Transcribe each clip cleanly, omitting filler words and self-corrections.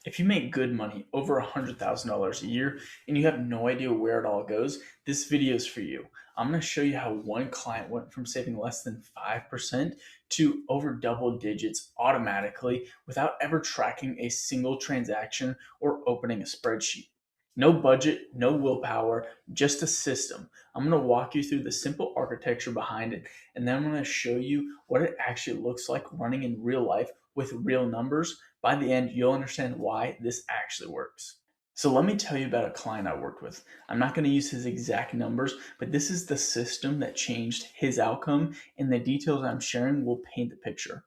If you make good money, over $100,000 a year, and you have no idea where it all goes, this video is for you. I'm going to show you how one client went from saving less than 5% to over double digits automatically without ever tracking a single transaction or opening a spreadsheet. No budget, no willpower, just a system. I'm going to walk you through the simple architecture behind it, and then I'm going to show you what it actually looks like running in real life with real numbers. By the end, you'll understand why this actually works. So let me tell you about a client I worked with. I'm not going to use his exact numbers, but this is the system that changed his outcome, and the details I'm sharing will paint the picture.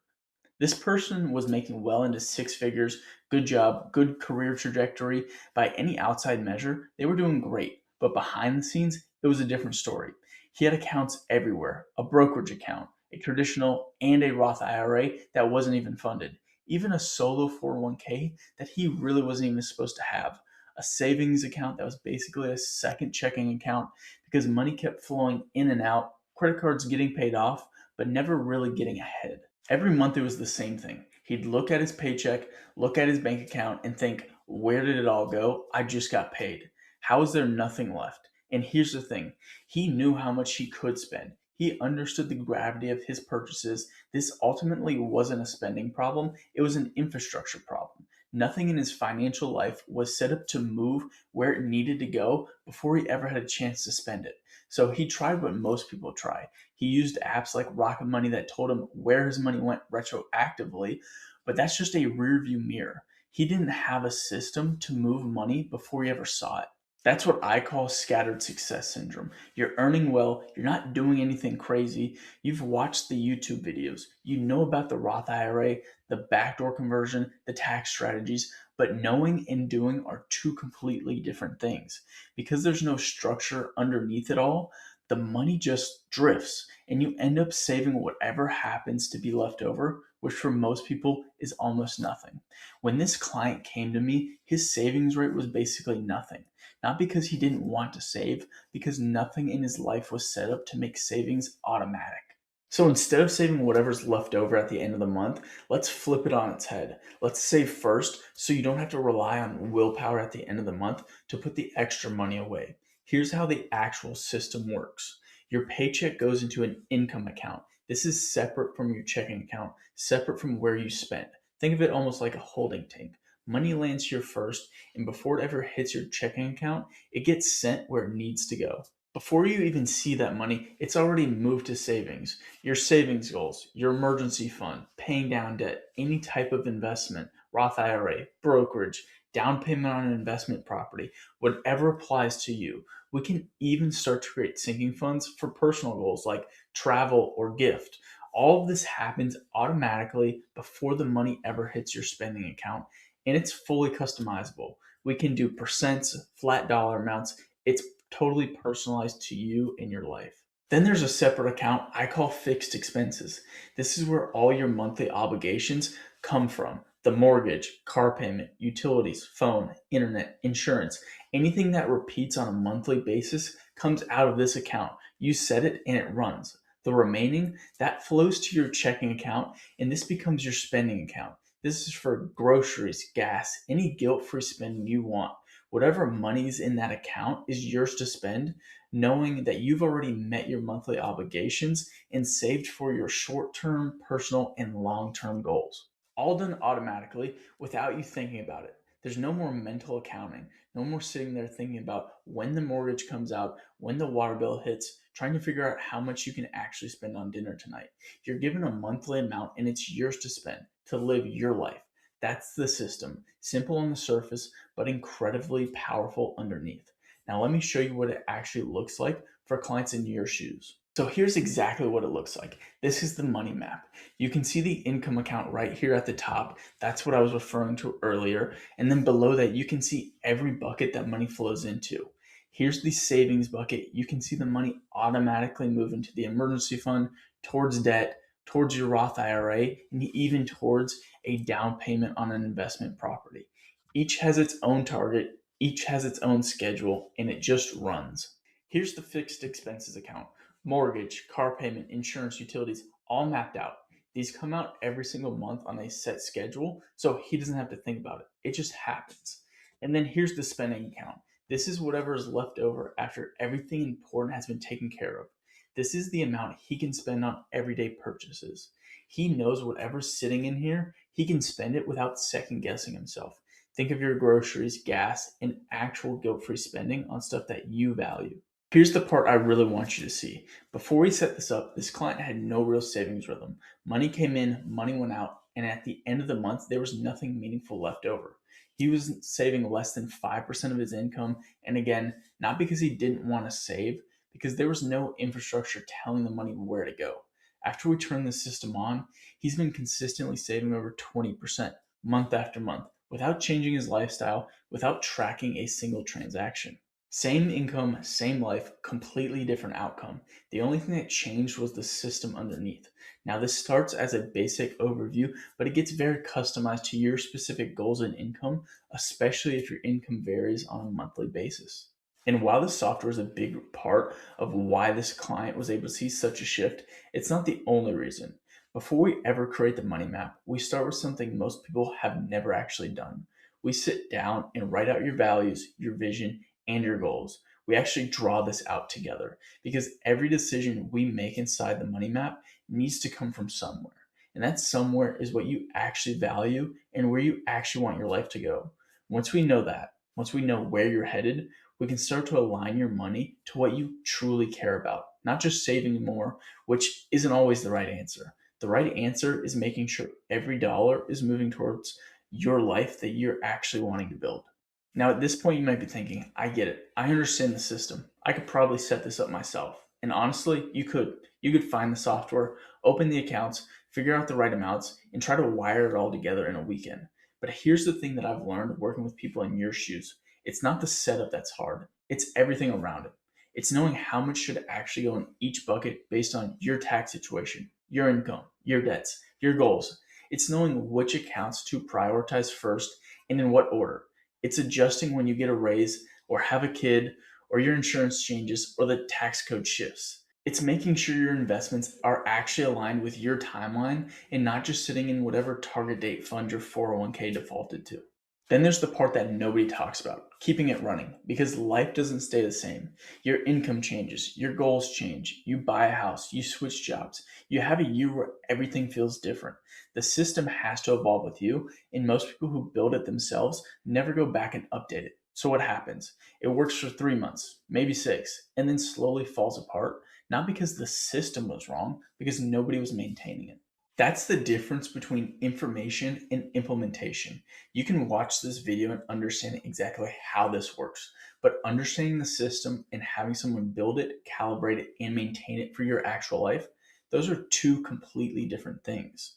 This person was making well into six figures, good job, good career trajectory. By any outside measure, they were doing great. But behind the scenes, it was a different story. He had accounts everywhere, a brokerage account, a traditional, and a Roth IRA that wasn't even funded, even a solo 401k that he really wasn't even supposed to have, a savings account that was basically a second checking account because money kept flowing in and out, credit cards getting paid off, but never really getting ahead. Every month it was the same thing. He'd look at his paycheck, look at his bank account, and think, where did it all go? I just got paid. How is there nothing left? And here's the thing, he knew how much he could spend. He understood the gravity of his purchases. This ultimately wasn't a spending problem, it was an infrastructure problem. Nothing in his financial life was set up to move where it needed to go before he ever had a chance to spend it. So he tried what most people try. He used apps like Rocket Money that told him where his money went retroactively, but that's just a rearview mirror. He didn't have a system to move money before he ever saw it. That's what I call scattered success syndrome. You're earning well, you're not doing anything crazy. You've watched the YouTube videos, you know about the Roth IRA, the backdoor conversion, the tax strategies, but knowing and doing are two completely different things. Because there's no structure underneath it all, the money just drifts and you end up saving whatever happens to be left over, which for most people is almost nothing. When this client came to me, his savings rate was basically nothing. Not because he didn't want to save, because nothing in his life was set up to make savings automatic. So instead of saving whatever's left over at the end of the month, let's flip it on its head. Let's save first so you don't have to rely on willpower at the end of the month to put the extra money away. Here's how the actual system works. Your paycheck goes into an income account. This is separate from your checking account, separate from where you spend. Think of it almost like a holding tank. Money lands here first, and before it ever hits your checking account, it gets sent where it needs to go. Before you even see that money, it's already moved to savings. Your savings goals, your emergency fund, paying down debt, any type of investment, Roth IRA, brokerage, down payment on an investment property, whatever applies to you. We can even start to create sinking funds for personal goals like travel or gift. All of this happens automatically before the money ever hits your spending account, and it's fully customizable. We can do percents, flat dollar amounts. It's totally personalized to you and your life. Then there's a separate account I call fixed expenses. This is where all your monthly obligations come from: the mortgage, car payment, utilities, phone, internet, insurance. Anything that repeats on a monthly basis comes out of this account. You set it and it runs. The remaining, that flows to your checking account, and this becomes your spending account. This is for groceries, gas, any guilt free spending you want. Whatever money's in that account is yours to spend, knowing that you've already met your monthly obligations and saved for your short term, personal, and long term goals. All done automatically without you thinking about it. There's no more mental accounting, no more sitting there thinking about when the mortgage comes out, when the water bill hits, trying to figure out how much you can actually spend on dinner tonight. You're given a monthly amount and it's yours to spend, to live your life. That's the system. Simple on the surface, but incredibly powerful underneath. Now, let me show you what it actually looks like for clients in your shoes. So here's exactly what it looks like. This is the money map. You can see the income account right here at the top. That's what I was referring to earlier. And then below that, you can see every bucket that money flows into. Here's the savings bucket. You can see the money automatically move into the emergency fund, towards debt, towards your Roth IRA, and even towards a down payment on an investment property. Each has its own target, each has its own schedule, and it just runs. Here's the fixed expenses account: mortgage, car payment, insurance, utilities, all mapped out. These come out every single month on a set schedule, so he doesn't have to think about it. It just happens. And then here's the spending account. This is whatever is left over after everything important has been taken care of. This is the amount he can spend on everyday purchases. He knows whatever's sitting in here, he can spend it without second guessing himself. Think of your groceries, gas, and actual guilt free spending on stuff that you value. Here's the part I really want you to see. Before we set this up, this client had no real savings rhythm. Money came in, money went out, and at the end of the month, there was nothing meaningful left over. He was saving less than 5% of his income, and again, not because he didn't want to save, because there was no infrastructure telling the money where to go. After we turned the system on, he's been consistently saving over 20% month after month without changing his lifestyle, without tracking a single transaction. Same income, same life, completely different outcome. The only thing that changed was the system underneath. Now, this starts as a basic overview, but it gets very customized to your specific goals and income, especially if your income varies on a monthly basis. And while the software is a big part of why this client was able to see such a shift, it's not the only reason. Before we ever create the money map, we start with something most people have never actually done. We sit down and write out your values, your vision, and your goals. We actually draw this out together because every decision we make inside the money map needs to come from somewhere. And that somewhere is what you actually value and where you actually want your life to go. Once we know that, once we know where you're headed, we can start to align your money to what you truly care about, not just saving more, which isn't always the right answer. The right answer is making sure every dollar is moving towards your life that you're actually wanting to build. Now, at this point, you might be thinking, I get it. I understand the system. I could probably set this up myself. And honestly, you could. You could find the software, open the accounts, figure out the right amounts, and try to wire it all together in a weekend. But here's the thing that I've learned working with people in your shoes. It's not the setup that's hard. It's everything around it. It's knowing how much should actually go in each bucket based on your tax situation, your income, your debts, your goals. It's knowing which accounts to prioritize first and in what order. It's adjusting when you get a raise or have a kid or your insurance changes or the tax code shifts. It's making sure your investments are actually aligned with your timeline and not just sitting in whatever target date fund your 401k defaulted to. Then there's the part that nobody talks about, keeping it running, because life doesn't stay the same. Your income changes, your goals change, you buy a house, you switch jobs, you have a year where everything feels different. The system has to evolve with you, and most people who build it themselves never go back and update it. So what happens? It works for 3 months, maybe six, and then slowly falls apart, not because the system was wrong, because nobody was maintaining it. That's the difference between information and implementation. You can watch this video and understand exactly how this works, but understanding the system and having someone build it, calibrate it, and maintain it for your actual life, those are two completely different things.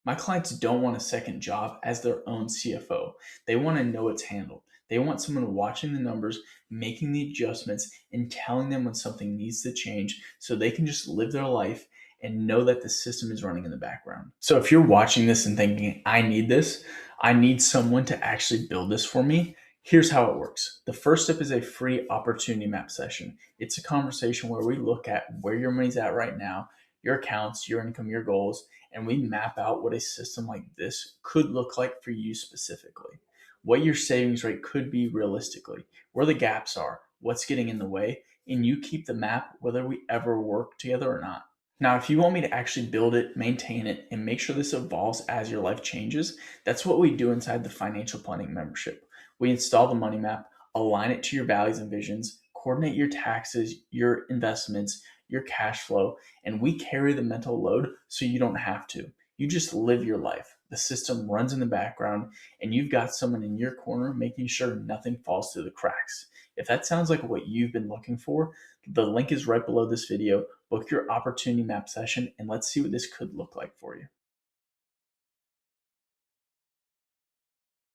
My clients don't want a second job as their own CFO. They want to know it's handled. They want someone watching the numbers, making the adjustments, and telling them when something needs to change so they can just live their life and know that the system is running in the background. So if you're watching this and thinking, I need this, I need someone to actually build this for me, here's how it works. The first step is a free opportunity map session. It's a conversation where we look at where your money's at right now, your accounts, your income, your goals, and we map out what a system like this could look like for you specifically. What your savings rate could be realistically, where the gaps are, what's getting in the way, and you keep the map whether we ever work together or not. Now, if you want me to actually build it, maintain it, and make sure this evolves as your life changes, that's what we do inside the financial planning membership. We install the money map, align it to your values and visions, coordinate your taxes, your investments, your cash flow, and we carry the mental load so you don't have to. You just live your life. The system runs in the background, and you've got someone in your corner making sure nothing falls through the cracks. If that sounds like what you've been looking for, the link is right below this video. Book your opportunity map session, and let's see what this could look like for you.